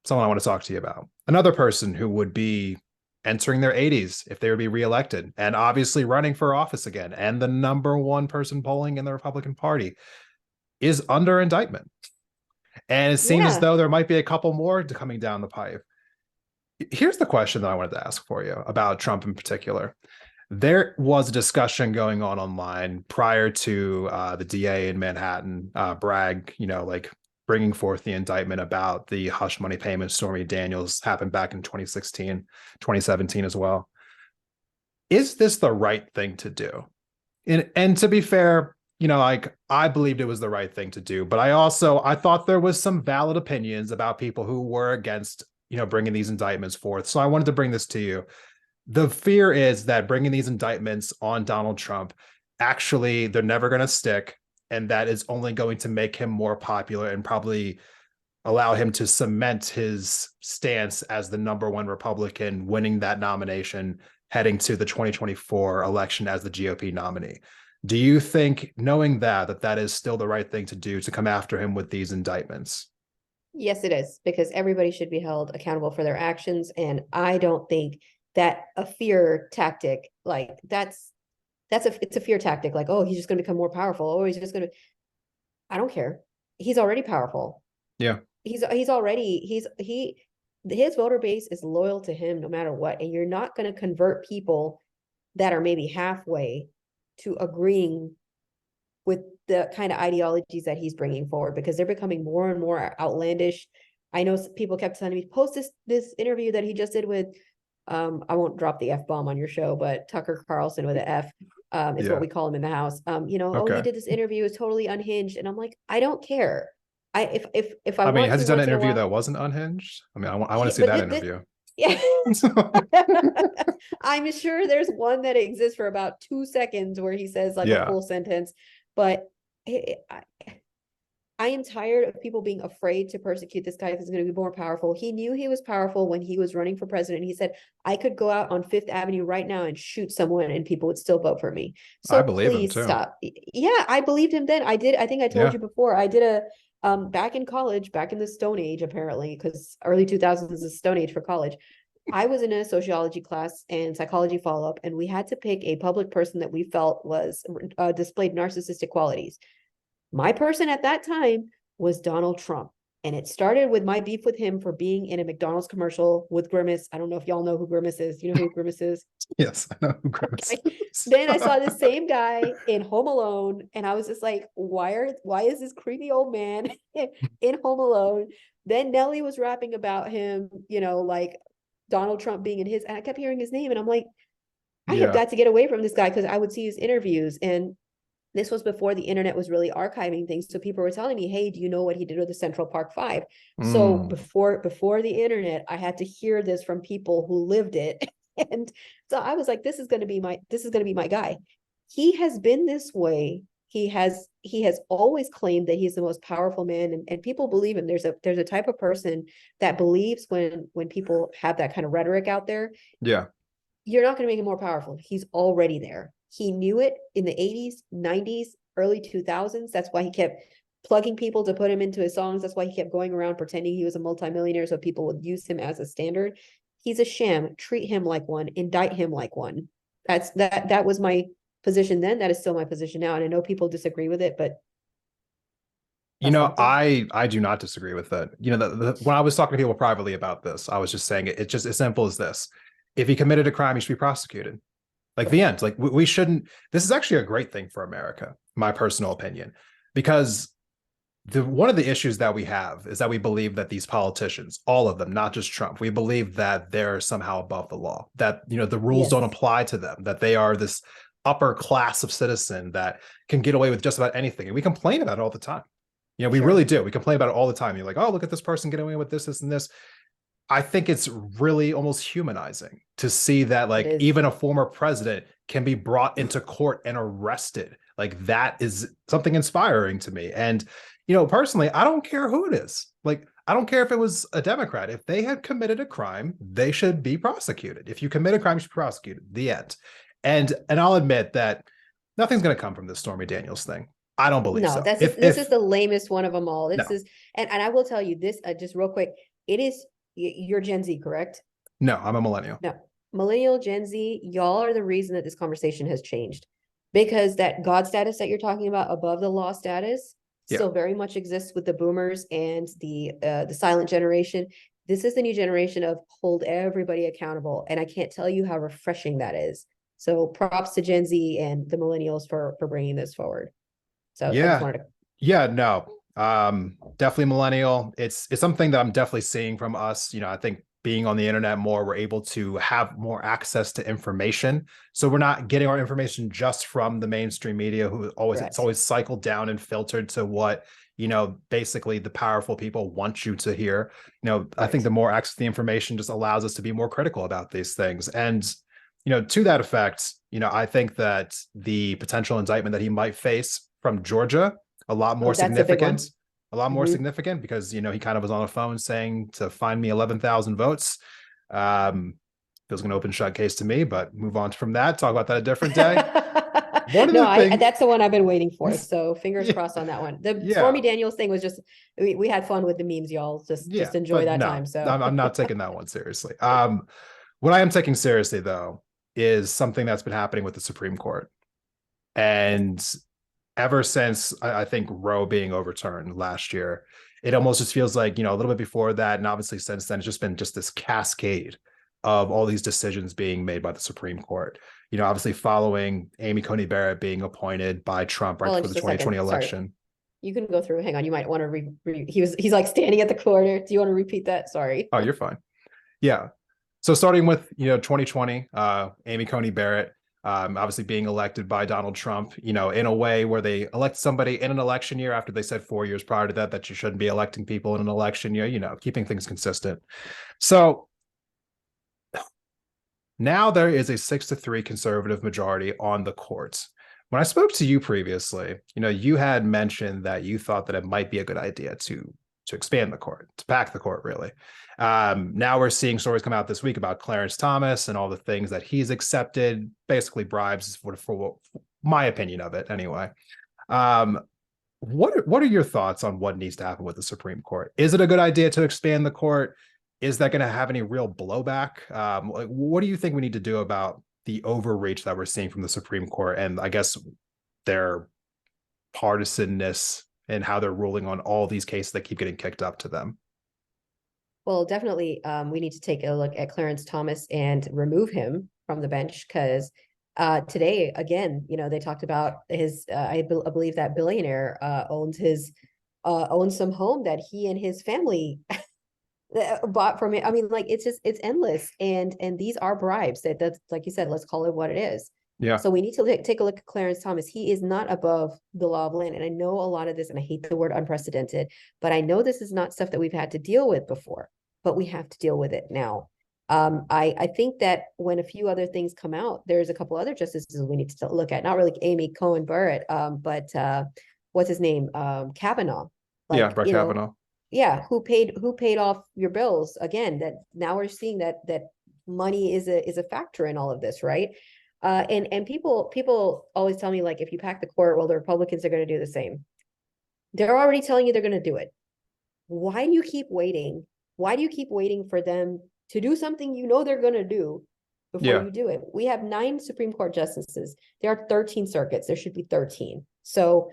someone I want to talk to you about. Another person who would be entering their 80s if they would be reelected, and obviously running for office again, and the number one person polling in the Republican Party, is under indictment. And it seems as Yeah. though there might be a couple more coming down the pipe. Here's the question that I wanted to ask for you about Trump in particular. There was a discussion going on online prior to the DA in Manhattan, Bragg, like bringing forth the indictment about the hush money payments. Stormy Daniels happened back in 2016, 2017 as well. Is this the right thing to do? And to be fair, like I believed it was the right thing to do, but I thought there was some valid opinions about people who were against, bringing these indictments forth. So I wanted to bring this to you. The fear is that bringing these indictments on Donald Trump, actually, they're never going to stick. And that is only going to make him more popular and probably allow him to cement his stance as the number one Republican, winning that nomination, heading to the 2024 election as the GOP nominee. Do you think, knowing that is still the right thing to do, to come after him with these indictments? Yes, it is, because everybody should be held accountable for their actions. And I don't think that a fear tactic, like it's a fear tactic, like, oh, he's just going to become more powerful. Oh, he's just going to, I don't care. He's already powerful. Yeah. His voter base is loyal to him no matter what. And you're not going to convert people that are maybe halfway to agreeing with the kind of ideologies that he's bringing forward, because they're becoming more and more outlandish. I know people kept telling me, post this interview that he just did with, I won't drop the F bomb on your show, but Tucker Carlson with an F, is what we call him in the house. Oh, he did this interview, is totally unhinged. And I'm like, I don't care. If I mean, want has to he done once an in a interview while, that wasn't unhinged? I mean, I want to see but that interview. yeah. I'm sure there's one that exists for about 2 seconds where he says like a full sentence, but I am tired of people being afraid to persecute this guy because he's going to be more powerful. He knew he was powerful when he was running for president. He said, I could go out on Fifth Avenue right now and shoot someone and people would still vote for me. I So believe him please too. stop. Yeah, I believed him then. I did. I think I told Yeah. you before. I did back in college, back in the Stone Age, apparently, because early 2000s is the Stone Age for college. I was in a sociology class and psychology follow-up, and we had to pick a public person that we felt was displayed narcissistic qualities. My person at that time was Donald Trump. And it started with my beef with him for being in a McDonald's commercial with Grimace. I don't know if y'all know who Grimace is. You know who Grimace is? Yes, I know who Grimace is. Then I saw the same guy in Home Alone, and I was just like, why is this creepy old man in Home Alone? Then Nelly was rapping about him, like Donald Trump being in his, and I kept hearing his name, and I'm like, I have got to get away from this guy, because I would see his interviews, and this was before the internet was really archiving things. So people were telling me, hey, do you know what he did with the Central Park Five? So before the internet, I had to hear this from people who lived it. And so I was like, this is going to be my guy. He has been this way. He has always claimed that he's the most powerful man, and people believe him. There's a type of person that believes when people have that kind of rhetoric out there. Yeah. You're not going to make him more powerful. He's already there. He knew it in the 80s, 90s, early 2000s. That's why he kept plugging people to put him into his songs. That's why he kept going around pretending he was a multimillionaire so people would use him as a standard. He's a sham. Treat him like one. Indict him like one. That was my position then. That is still my position now. And I know people disagree with it, but I do not disagree with that. When I was talking to people privately about this, I was just saying it's just as simple as this. If he committed a crime, he should be prosecuted. Like the end. Like we shouldn't. This is actually a great thing for America, my personal opinion, because one of the issues that we have is that we believe that these politicians, all of them, not just Trump, we believe that they're somehow above the law, that the rules don't apply to them, that they are this upper class of citizen that can get away with just about anything. And we complain about it all the time. You know, we really Sure. do. We complain about it all the time. You're like, oh, look at this person getting away with this, this, and this. I think it's really almost humanizing to see that It like is. even a former president can be brought into court and arrested. Like that is something inspiring to me. And you know, personally, I don't care who it is. Like I don't care if it was a Democrat. If they had committed a crime, they should be prosecuted. If you commit a crime, you should be prosecuted. The end. And I'll admit that nothing's going to come from this Stormy Daniels thing. I don't believe No, so. that's If this is if the lamest one of them all. This no, is, and I will tell you this just real quick. It is you're Gen Z, correct? no, I'm a millennial. No, millennial, Gen Z, y'all are the reason that this conversation has changed, because that God status that you're talking about, above the law status, Yeah. still very much exists with the boomers and the silent generation. This is the new generation of hold everybody accountable, and I can't tell you how refreshing that is. So props to Gen Z and the millennials for bringing this forward. So I just Yeah. wanted to. Yeah, no. Definitely millennial. It's something that I'm definitely seeing from us. You know, I think being on the internet more, we're able to have more access to information. So we're not getting our information just from the mainstream media who always it's Correct. always cycled down and filtered to what, you know, basically the powerful people want you to hear. You know, I think Right. the more access to the information just allows us to be more critical about these things. And, you know, to that effect, you know, I think that the potential indictment that he might face from Georgia a lot more Oh, that's a big significant, one. a lot more Mhm. significant because you know he kind of was on the phone saying to find me 11,000 votes. Feels like an open shut case to me, but move on from that. Talk about that a different day. One of No, the I things, that's the one I've been waiting for. So fingers yeah, crossed on that one. The yeah, Stormy Daniels thing was just we had fun with the memes, y'all. yeah, Just enjoy but that no, time. So I'm not taking that one seriously. What I am taking seriously though is something that's been happening with the Supreme Court, and ever since I think Roe being overturned last year, it almost just feels like, you know, a little bit before that. And obviously since then, it's just been just this cascade of all these decisions being made by the Supreme Court. You know, obviously following Amy Coney Barrett being appointed by Trump right hold on before the just a 2020 second. Sorry. election. You can go through. Hang on. You might want to he's like standing at the corner. Do you want to repeat that? Sorry. Oh, you're fine. Yeah. So starting with, you know, 2020, Amy Coney Barrett, obviously being elected by Donald Trump, you know, in a way where they elect somebody in an election year after they said 4 years prior to that you shouldn't be electing people in an election year, you know, keeping things consistent. So now there is a 6-3 conservative majority on the courts. When I spoke to you previously, you know, you had mentioned that you thought that it might be a good idea to expand the court, to pack the court, really. Now we're seeing stories come out this week about Clarence Thomas and all the things that he's accepted, basically bribes for my opinion of it, anyway. Um, what are your thoughts on what needs to happen with the Supreme Court? Is it a good idea to expand the court? Is that going to have any real blowback? Like, what do you think we need to do about the overreach that we're seeing from the Supreme Court, and I guess their partisanness and how they're ruling on all these cases that keep getting kicked up to them? Well, definitely, we need to take a look at Clarence Thomas and remove him from the bench because today, again, you know, they talked about his. I believe that billionaire owns some home that he and his family bought from it. I mean, like it's endless, and these are bribes. That's like you said. Let's call it what it is. Yeah, So we need to take a look at Clarence Thomas. He is not above the law of land, and I know a lot of this, and I hate the word unprecedented, but I know this is not stuff that we've had to deal with before, but we have to deal with it now. I think that when a few other things come out, there's a couple other justices we need to look at. Not really Amy Cohen Barrett, but what's his name, Kavanaugh. yeah, Like Brett Kavanaugh. yeah, who paid off your bills? Again, that now we're seeing that money is a factor in all of this, right? And people always tell me like if you pack the court, well, the Republicans are going to do the same. They're already telling you they're going to do it. Why do you keep waiting? Why do you keep waiting for them to do something you know they're going to do before Yeah, you do it? We have 9 Supreme Court justices. There are 13 circuits. There should be 13. So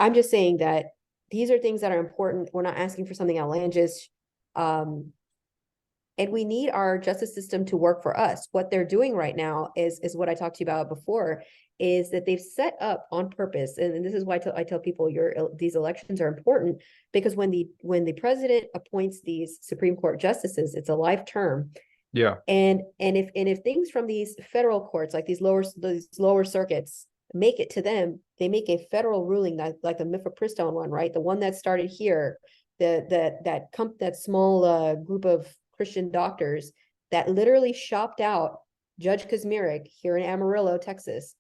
I'm just saying that these are things that are important. We're not asking for something outlandish. And we need our justice system to work for us. What they're doing right now is what I talked to you about before, is that they've set up on purpose, and this is why I tell people these elections are important, because when the president appoints these Supreme Court justices, it's a life term. Yeah. And if things from these federal courts, like these lower circuits, make it to them, they make a federal ruling like the mifepristone one, right? The one that started here, that small group of Christian doctors that literally shopped out Judge Kazmierek here in Amarillo, Texas,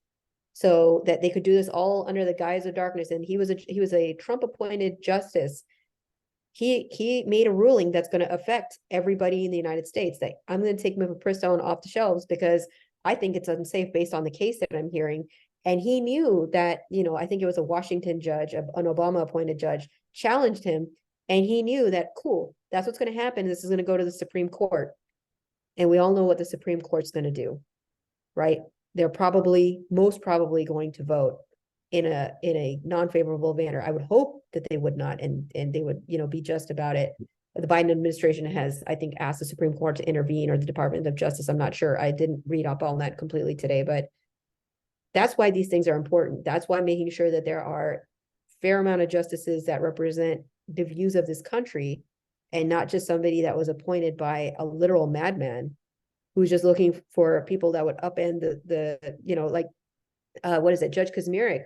so that they could do this all under the guise of darkness. And he was a Trump appointed justice. He made a ruling that's going to affect everybody in the United States, that I'm going to take mifepristone off the shelves because I think it's unsafe based on the case that I'm hearing. And he knew that, I think it was a Washington judge, an Obama appointed judge, challenged him. And he knew that, cool, that's what's going to happen. This is going to go to the Supreme Court. And we all know what the Supreme Court's going to do, right? They're most probably going to vote in a non-favorable manner. I would hope that they would not, and they would, be just about it. The Biden administration has, I think, asked the Supreme Court to intervene, or the Department of Justice. I'm not sure. I didn't read up on that completely today, but that's why these things are important. That's why making sure that there are fair amount of justices that represent the views of this country, and not just somebody that was appointed by a literal madman who's just looking for people that would upend what is it? Judge Kazmierek,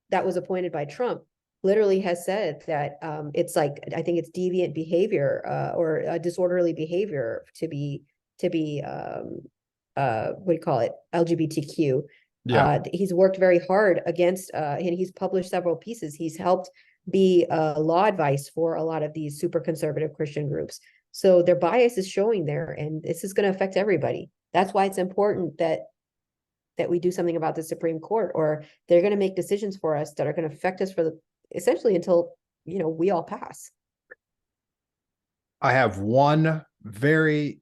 that was appointed by Trump, literally has said that it's like, I think it's deviant behavior or disorderly behavior to be what do you call it? LGBTQ. Yeah. He's worked very hard against, and he's published several pieces. He's helped be law advice for a lot of these super conservative Christian groups. So their bias is showing there, and this is going to affect everybody. That's why it's important that we do something about the Supreme Court, or they're going to make decisions for us that are going to affect us essentially until, we all pass. I have one very,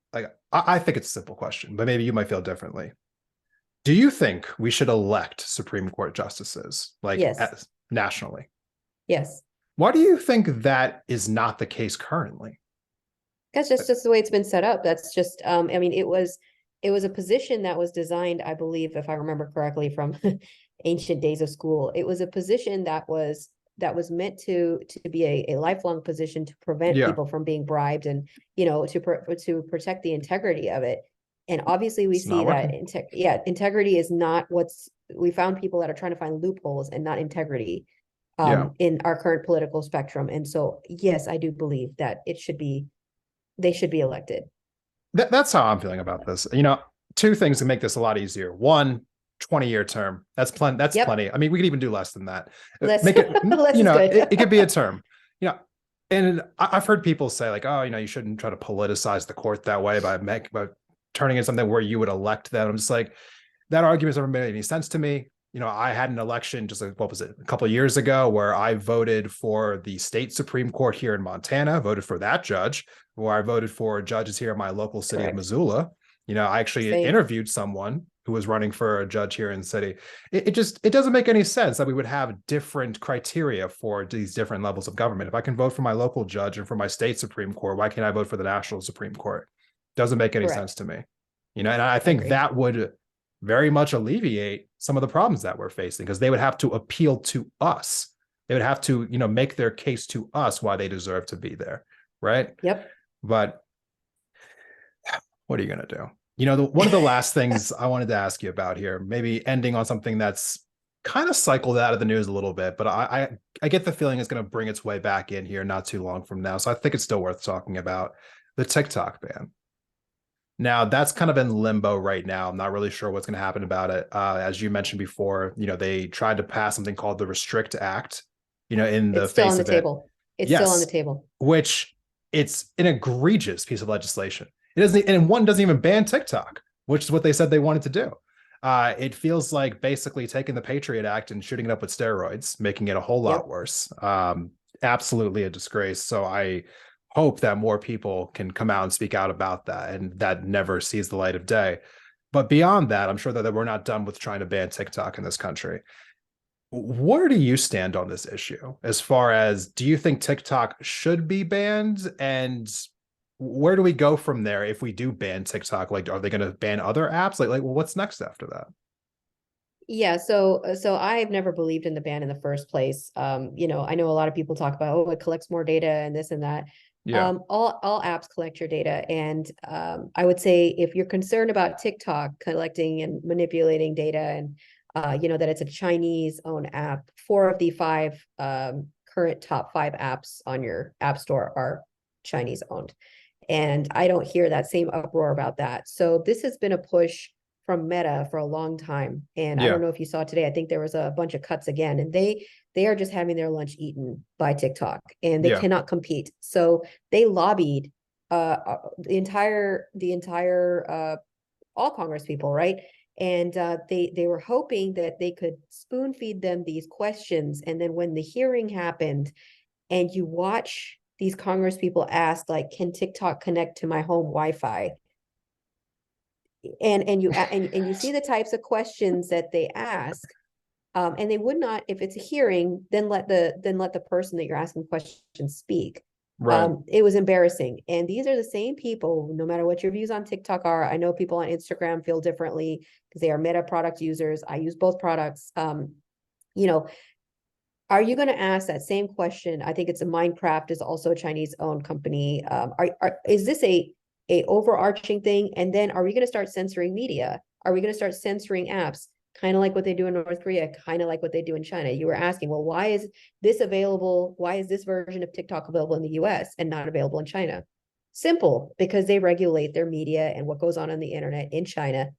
I think it's a simple question, but maybe you might feel differently. Do you think we should elect Supreme Court justices, Yes. Nationally? Yes. Why do you think that is not the case currently? That's just the way it's been set up. That's just, it was a position that was designed, I believe, if I remember correctly, from ancient days of school. It was a position that was meant to be a lifelong position to prevent people from being bribed, and to protect the integrity of it. And obviously we see that integrity is not we found people that are trying to find loopholes and not integrity in our current political spectrum. And so, yes, I do believe that they should be elected. That's how I'm feeling about this. Two things to make this a lot easier. One, 20-year term. That's plenty. That's plenty. I mean, we could even do less than that. Make it, it could be a term. And I've heard people say like, oh, you shouldn't try to politicize the court that way by turning it something where you would elect them. I'm just like, that argument's never made any sense to me. I had an election just what was it, a couple of years ago, where I voted for the state Supreme Court here in Montana, voted for that judge, where I voted for judges here in my local city of Missoula. I actually interviewed someone who was running for a judge here in the city. It doesn't make any sense that we would have different criteria for these different levels of government. If I can vote for my local judge and for my state Supreme Court, why can't I vote for the national Supreme Court? Doesn't make any sense to me. And I think that would very much alleviate some of the problems that we're facing, because they would have to appeal to us. They would have to, make their case to us why they deserve to be there. Right. Yep. But what are you going to do? One of the last things I wanted to ask you about here, maybe ending on something that's kind of cycled out of the news a little bit, but I get the feeling it's going to bring its way back in here not too long from now. So I think it's still worth talking about the TikTok ban. Now, that's kind of in limbo right now. I'm not really sure what's going to happen about it. As you mentioned before, they tried to pass something called the Restrict Act, in the face of it. It's still on the table. It's still on the table. Which it's an egregious piece of legislation. It doesn't, and one doesn't even ban TikTok, which is what they said they wanted to do. It feels like basically taking the Patriot Act and shooting it up with steroids, making it a whole lot worse. Absolutely a disgrace. So I hope that more people can come out and speak out about that, and that never sees the light of day. But beyond that, I'm sure that we're not done with trying to ban TikTok in this country. Where do you stand on this issue? As far as, do you think TikTok should be banned? And where do we go from there if we do ban TikTok? Like, are they going to ban other apps? Well, what's next after that? Yeah, so I've never believed in the ban in the first place. I know a lot of people talk about, it collects more data and this and that. Yeah. All apps collect your data, and I would say if you're concerned about TikTok collecting and manipulating data, and that it's a Chinese-owned app, 4 of the 5 current top 5 apps on your app store are Chinese-owned, and I don't hear that same uproar about that. So this has been a push from Meta for a long time, and I Yeah. don't know if you saw today. I think there was a bunch of cuts again, and they are just having their lunch eaten by TikTok, and they Yeah. cannot compete. So they lobbied the entire all Congress people, right? And they were hoping that they could spoon feed them these questions, and then when the hearing happened, and you watch these Congress people ask, like, "Can TikTok connect to my home Wi-Fi?" And you see the types of questions that they ask, and they would not, if it's a hearing, then let the person that you're asking questions speak. Right. It was embarrassing. And these are the same people, no matter what your views on TikTok are. I know people on Instagram feel differently because they are Meta product users. I use both products. You know, are you going to ask that same question? I think it's a Minecraft is also a Chinese owned company. Is this a overarching thing? And then are we going to start censoring media? Are we going to start censoring apps? Kind of like what they do in North Korea, kind of like what they do in China. You were asking, well, why is this available? Why is this version of TikTok available in the US and not available in China? Simple, because they regulate their media and what goes on the internet in China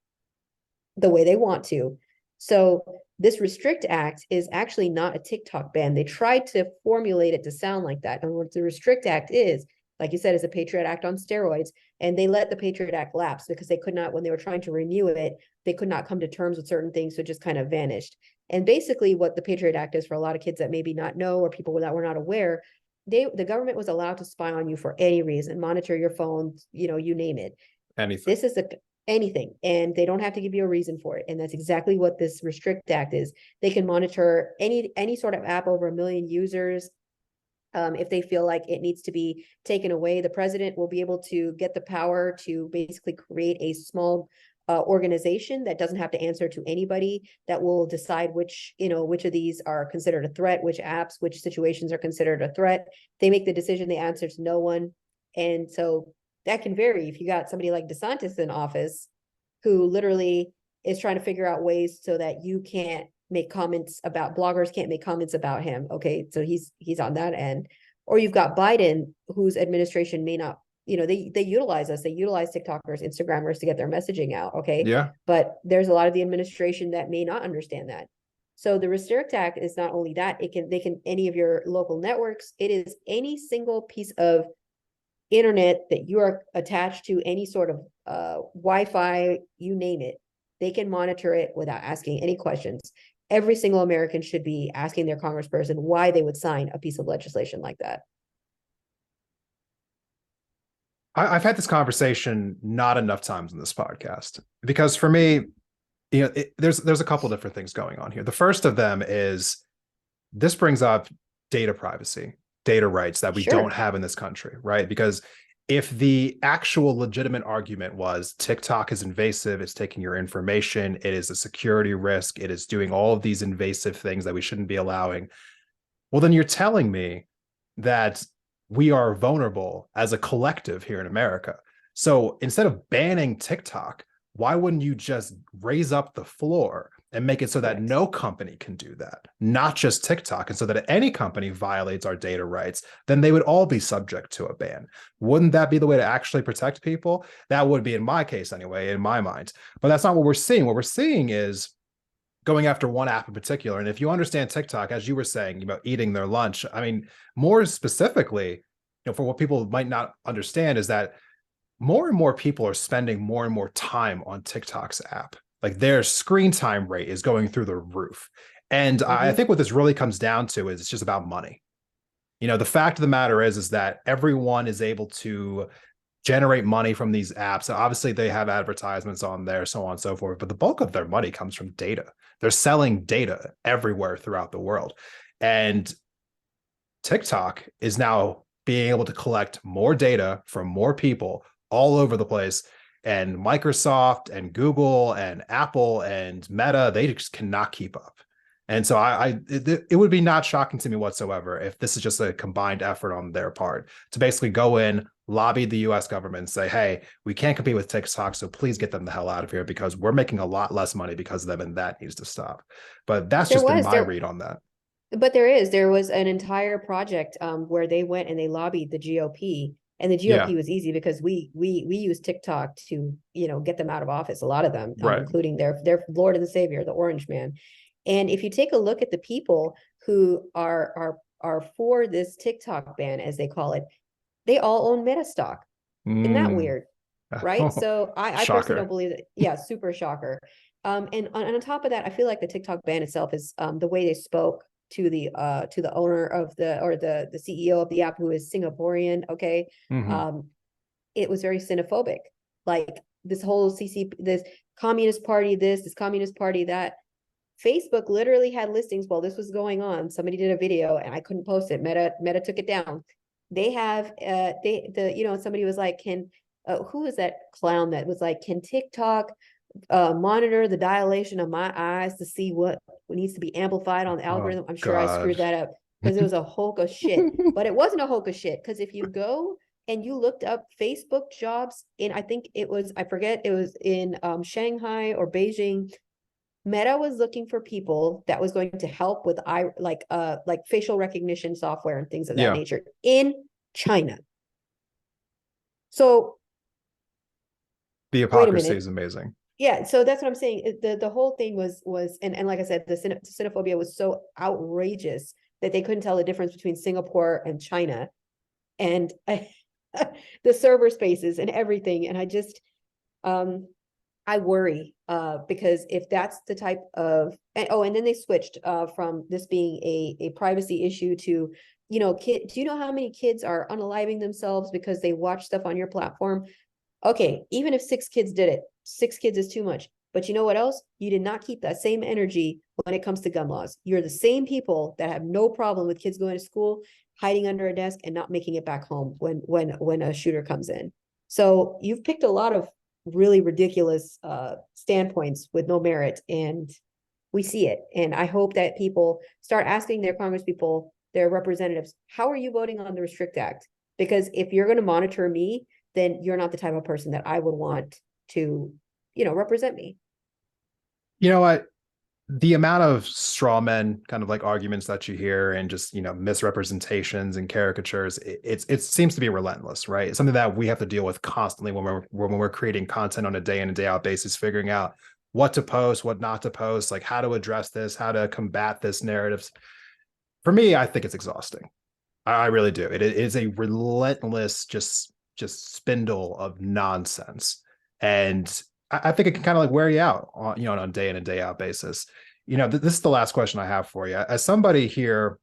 the way they want to. So this Restrict Act is actually not a TikTok ban. They tried to formulate it to sound like that. And what the Restrict Act is, like you said, is a Patriot Act on steroids. And they let the Patriot Act lapse because they could not, when they were trying to renew it, they could not come to terms with certain things. So it just kind of vanished. And basically what the Patriot Act is, for a lot of kids that maybe not know, or people that were not aware, the government was allowed to spy on you for any reason, monitor your phone, you name it. Anything. This is anything, and they don't have to give you a reason for it. And that's exactly what this Restrict Act is. They can monitor any sort of app over 1 million users. If they feel like it needs to be taken away, the president will be able to get the power to basically create a small organization that doesn't have to answer to anybody, that will decide which of these are considered a threat, which apps, which situations are considered a threat. They make the decision, they answer to no one. And so that can vary. If you got somebody like DeSantis in office, who literally is trying to figure out ways so that you can't make comments about, bloggers can't make comments about him. Okay, so he's on that end. Or you've got Biden, whose administration may not, they utilize us. They utilize TikTokers, Instagrammers to get their messaging out. Okay, Yeah. but there's a lot of the administration that may not understand that. So the Restrict Act is not only that, they can any of your local networks. It is any single piece of internet that you are attached to, any sort of Wi-Fi, you name it, they can monitor it without asking any questions. Every single American should be asking their congressperson why they would sign a piece of legislation like that. I've had this conversation not enough times in this podcast because for me, there's a couple different things going on here. The first of them is this brings up data privacy, data rights that we don't Sure. have in this country, right? Because if the actual legitimate argument was TikTok is invasive, it's taking your information, it is a security risk, it is doing all of these invasive things that we shouldn't be allowing, well, then you're telling me that we are vulnerable as a collective here in America. So instead of banning TikTok, why wouldn't you just raise up the floor and make it so that Correct. no company can do that, not just TikTok? And so that if any company violates our data rights, then they would all be subject to a ban. Wouldn't that be the way to actually protect people? That would be, in my case anyway, in my mind. But that's not what we're seeing. What we're seeing is going after one app in particular. And if you understand TikTok, as you were saying, eating their lunch, I mean, more specifically, for what people might not understand is that more and more people are spending more and more time on TikTok's app. Like their screen time rate is going through the roof. And I Mm-hmm. think what this really comes down to is it's just about money. The fact of the matter is that everyone is able to generate money from these apps. Obviously, they have advertisements on there, so on and so forth, but the bulk of their money comes from data. They're selling data everywhere throughout the world. And TikTok is now being able to collect more data from more people all over the place. And Microsoft and Google and Apple and Meta, they just cannot keep up. And so it would be not shocking to me whatsoever if this is just a combined effort on their part to basically go in, lobby the US government and say, hey, we can't compete with TikTok, so please get them the hell out of here because we're making a lot less money because of them and that needs to stop. But that's There just been was my there read on that. But there was an entire project where they went and they lobbied the GOP, and the Yeah, GOP was easy because we use TikTok to, you know, get them out of office. A lot of them, right. including their Lord and Savior, the Orange Man. And if you take a look at the people who are for this TikTok ban, as they call it, they all own Meta stock. Isn't that Mm. weird? Right. So I personally don't Shocker. believe that. Yeah, super shocker. And on top of that, I feel like the TikTok ban itself is the way they spoke to the owner of the CEO of the app, who is Singaporean. Okay. Hmm. Um, it was very xenophobic. Like this whole this communist party, this communist party, that. Facebook literally had listings while this was going on. Somebody did a video and I couldn't post it. Meta took it down. They have somebody was like, can who was that clown that was like, can TikTok monitor the dilation of my eyes to see what needs to be amplified on the Oh algorithm? I'm sure I God. screwed that up because it was a hulk of shit. But it wasn't a hulk of shit, because if you go and you looked up Facebook jobs in, I think it was, I forget, it was in Shanghai or Beijing. Meta was looking for people that was going to help with like facial recognition software and things of that Yeah. nature in China. So The wait a hypocrisy minute. is amazing. Yeah, so that's what I'm saying. The whole thing was and like I said, the xenophobia was so outrageous that they couldn't tell the difference between Singapore and China, and the server spaces and everything. And I just I worry because if that's the type of and then they switched from this being a privacy issue to, you know, do you know how many kids are unaliving themselves because they watch stuff on your platform? Okay, even if 6 kids did it, 6 kids is too much. But you know what else? You did not keep that same energy when it comes to gun laws. You're the same people that have no problem with kids going to school, hiding under a desk, and not making it back home when a shooter comes in. So you've picked a lot of really ridiculous standpoints with no merit, and we see it. And I hope that people start asking their congresspeople, their representatives, how are you voting on the Restrict Act? Because if you're going to monitor me, then you're not the type of person that I would want to, you know, represent me. You know what? The amount of straw men kind of like arguments that you hear and just, you know, misrepresentations and caricatures, it seems to be relentless, right? It's something that we have to deal with constantly when we're creating content on a day in and day out basis, figuring out what to post, what not to post, like how to address this, how to combat this narratives. For me, I think it's exhausting. I really do. It is a relentless, just spindle of nonsense, and I think it can kind of like wear you out on, you know, on a day in and day out basis. You know, this is the last question I have for you. As somebody here,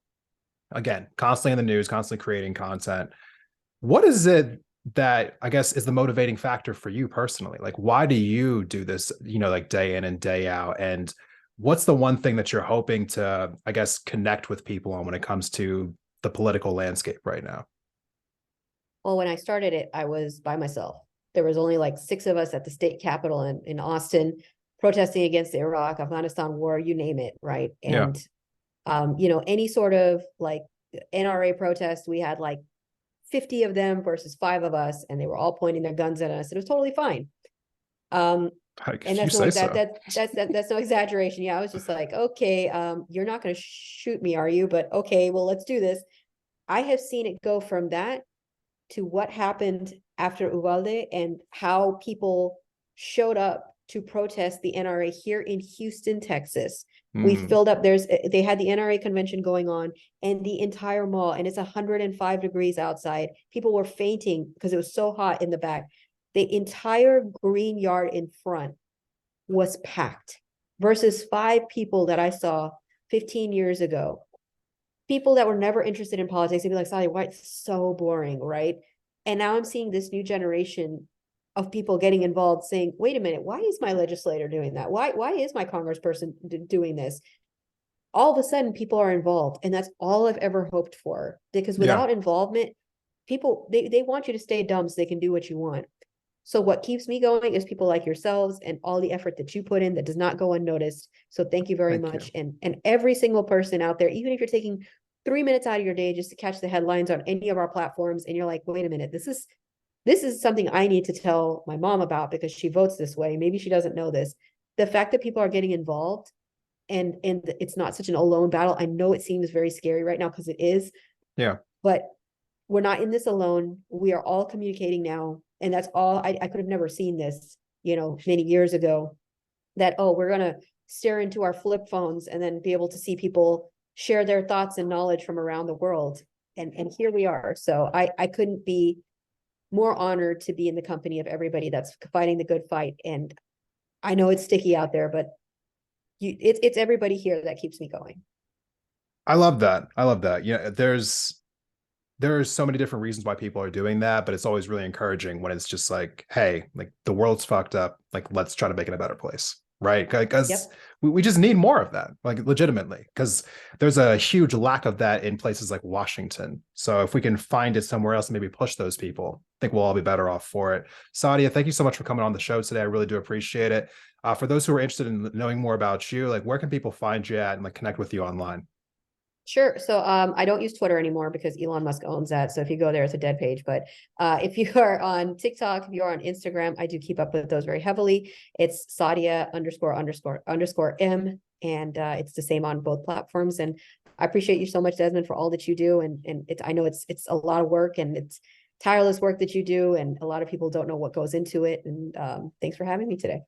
again, constantly in the news, constantly creating content, what is it that I guess is the motivating factor for you personally? Like, why do you do this, you know, like day in and day out? And what's the one thing that you're hoping to, I guess, connect with people on when it comes to the political landscape right now? Well, when I started it, I was by myself. There was only like 6 of us at the state capitol in Austin, protesting against the Iraq, Afghanistan war, you name it, right? Yeah. And you know, any sort of like NRA protest, we had like 50 of them versus 5 of us, and they were all pointing their guns at us. It was totally fine. Um, and You that's no say so. that's no exaggeration. Yeah, I was just like, okay, you're not going to shoot me, are you? But okay, well, let's do this. I have seen it go from that to what happened after Uvalde and how people showed up to protest the NRA here in Houston, Texas. We Mm, filled up, they had the NRA convention going on, and the entire mall, and it's 105 degrees outside. People were fainting because it was so hot in the back. The entire green yard in front was packed versus 5 people that I saw 15 years ago. People that were never interested in politics. They'd be like, Saadia, why it's so boring, right? And now I'm seeing this new generation of people getting involved saying, wait a minute, why is my legislator doing that? Why is my congressperson doing this? All of a sudden people are involved, and that's all I've ever hoped for, because yeah. without involvement, people they want you to stay dumb so they can do what you want. So what keeps me going is people like yourselves and all the effort that you put in that does not go unnoticed. So thank you very Thank you. much. And every single person out there, even if you're taking 3 minutes out of your day just to catch the headlines on any of our platforms, and you're like, wait a minute, this is something I need to tell my mom about because she votes this way. Maybe she doesn't know this. The fact that people are getting involved and it's not such an alone battle. I know it seems very scary right now because it is. Yeah. But we're not in this alone. We are all communicating now. And that's all. I could have never seen this, many years ago, that, oh, we're going to stare into our flip phones and then be able to see people share their thoughts and knowledge from around the world. And here we are. So I couldn't be more honored to be in the company of everybody that's fighting the good fight. And I know it's sticky out there, but it's everybody here that keeps me going. I love that. I love that. There's so many different reasons why people are doing that, but it's always really encouraging when it's just like, hey, like the world's fucked up. Like, let's try to make it a better place. Right. Because Yep. we just need more of that, like legitimately, because there's a huge lack of that in places like Washington. So if we can find it somewhere else and maybe push those people, I think we'll all be better off for it. Saadia, thank you so much for coming on the show today. I really do appreciate it. For those who are interested in knowing more about you, like where can people find you at and like connect with you online? Sure. So I don't use Twitter anymore because Elon Musk owns that. So if you go there, it's a dead page. But if you are on TikTok, if you are on Instagram, I do keep up with those very heavily. It's Saadia____M. And it's the same on both platforms. And I appreciate you so much, Desmond, for all that you do. And I know it's a lot of work and it's tireless work that you do. And a lot of people don't know what goes into it. And thanks for having me today.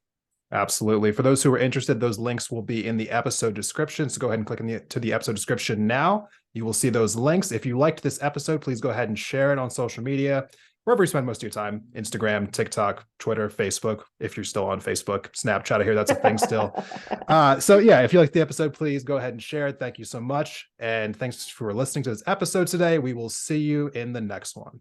Absolutely. For those who are interested, those links will be in the episode description. So go ahead and click to the episode description now. You will see those links. If you liked this episode, please go ahead and share it on social media, wherever you spend most of your time: Instagram, TikTok, Twitter, Facebook. If you're still on Facebook, Snapchat, I hear that's a thing still. So yeah, if you like the episode, please go ahead and share it. Thank you so much. And thanks for listening to this episode today. We will see you in the next one.